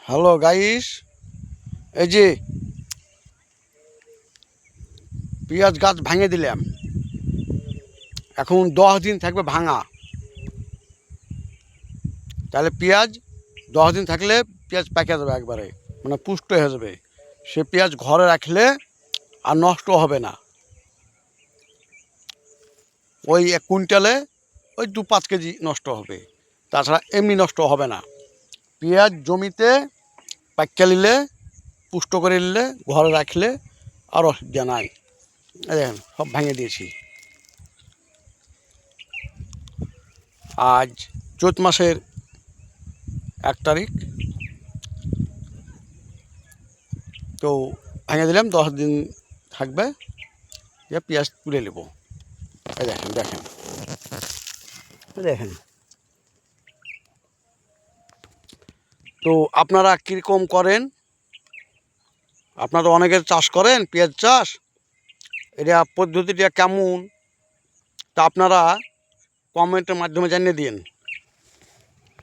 Hello guys, এই যে পেঁয়াজ গাছ ভাঙে দিলাম। এখন 10 দিন থাকবে ভাঙা। তাহলে পেঁয়াজ 10 দিন থাকলে পেঁয়াজ পেকে যাবে, একবারে মানে পুষ্ট হয়ে যাবে। সে পেঁয়াজ ঘরে রাখলে আর নষ্ট হবে না। ওই 1 কুইন্টালে ওই 2-5 কেজি নষ্ট হবে, তাছাড়া এমনি নষ্ট হবে না। পেঁয়াজ জমিতে পাক্কা নিলে, পুষ্ট করে নিলে, ঘরে রাখলে আর অসুবিধা নাই। দেখেন সব ভাঙে দিয়েছি। আজ চৈত মাসের 1 তারিখ, তো ভেঙে দিলাম। 10 দিন থাকবে, পেঁয়াজ তুলে নেব। এই দেখেন দেখেন দেখেন। তো আপনারা কীরকম করেন? আপনারা অনেকের চাষ করেন পেঁয়াজ চাষ, এটা পদ্ধতিটা কেমন তা আপনারা কমেন্টের মাধ্যমে জানিয়ে দিন।